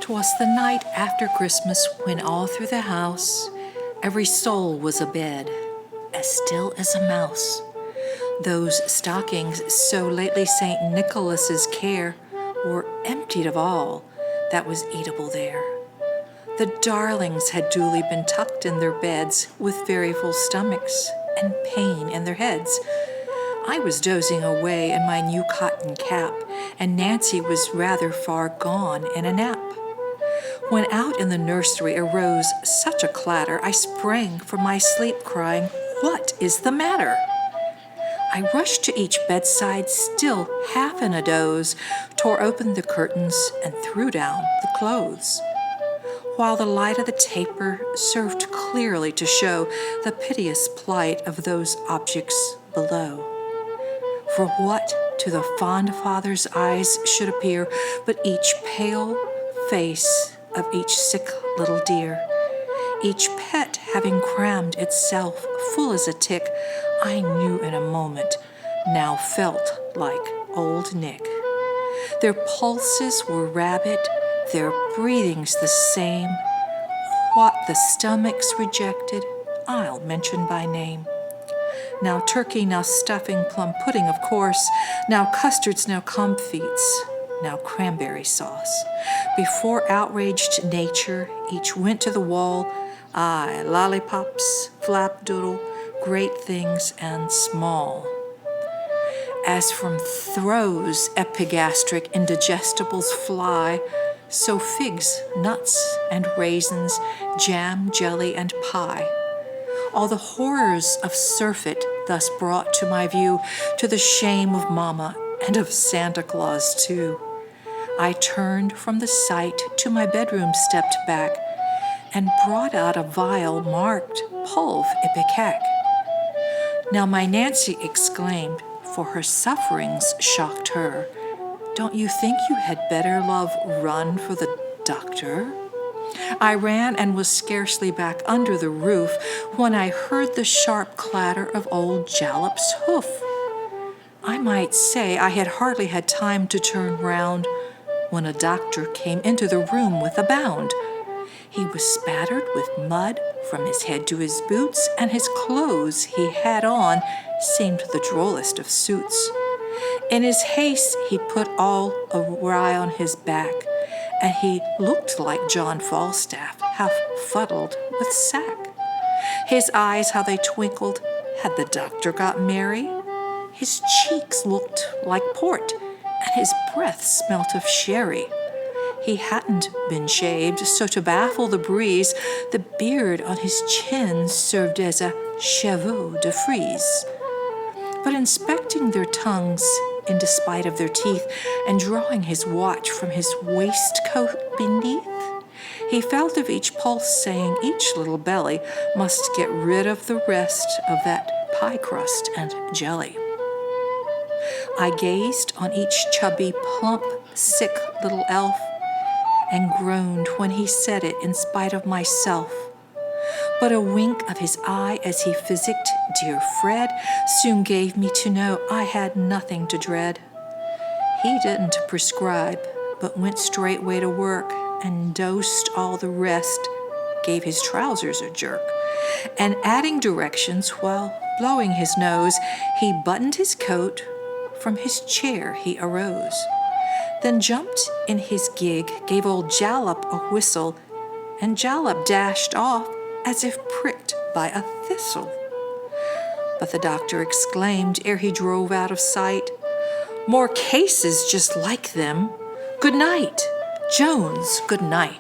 'Twas the night after Christmas when all through the house every soul was abed, as still as a mouse. Those stockings, so lately St. Nicholas's care, were emptied of all that was eatable there. The darlings had duly been tucked in their beds with very full stomachs and pain in their heads. I was dozing away in my new cotton cap, and Nancy was rather far gone in a nap. When out in the nursery arose such a clatter, I sprang from my sleep crying, "What is the matter?" I rushed to each bedside, still half in a doze, tore open the curtains and threw down the clothes, while the light of the taper served clearly to show the piteous plight of those objects below. For what to the fond father's eyes should appear but each pale face of each sick little dear, each pet having crammed itself full as a tick, I knew in a moment, now felt like old Nick. Their pulses were rapid, their breathings the same. What the stomachs rejected, I'll mention by name. Now turkey, now stuffing, plum pudding, of course, now custards, now comfits, now cranberry sauce. Before outraged nature, each went to the wall. Aye, lollipops, flapdoodle, great things and small. As from throes epigastric indigestibles fly, so figs, nuts, and raisins, jam, jelly, and pie. All the horrors of surfeit thus brought to my view, to the shame of Mama and of Santa Claus too. I turned from the sight, to my bedroom stepped back, and brought out a vial marked Pulv Ipecac. Now my Nancy exclaimed, for her sufferings shocked her, "Don't you think you had better, love, run for the doctor?" I ran and was scarcely back under the roof when I heard the sharp clatter of old Jallop's hoof. I might say I had hardly had time to turn round when a doctor came into the room with a bound. He was spattered with mud from his head to his boots, and his clothes he had on seemed the drollest of suits. In his haste he put all awry on his back, and he looked like John Falstaff, half fuddled with sack. His eyes, how they twinkled! Had the doctor got merry? His cheeks looked like port, and his breath smelt of sherry. He hadn't been shaved, so to baffle the breeze, the beard on his chin served as a chevaux de frise. But inspecting their tongues, in despite of their teeth, and drawing his watch from his waistcoat beneath, he felt of each pulse, saying each little belly must get rid of the rest of that pie crust and jelly. I gazed on each chubby, plump, sick little elf, and groaned when he said it in spite of myself. But a wink of his eye as he physicked dear Fred soon gave me to know I had nothing to dread. He didn't prescribe, but went straightway to work and dosed all the rest, gave his trousers a jerk, and adding directions while blowing his nose, he buttoned his coat, from his chair he arose, then jumped in his gig, gave old Jalop a whistle, and Jalop dashed off as if pricked by a thistle. But the doctor exclaimed ere he drove out of sight, "More cases just like them. Good night, Jones, good night."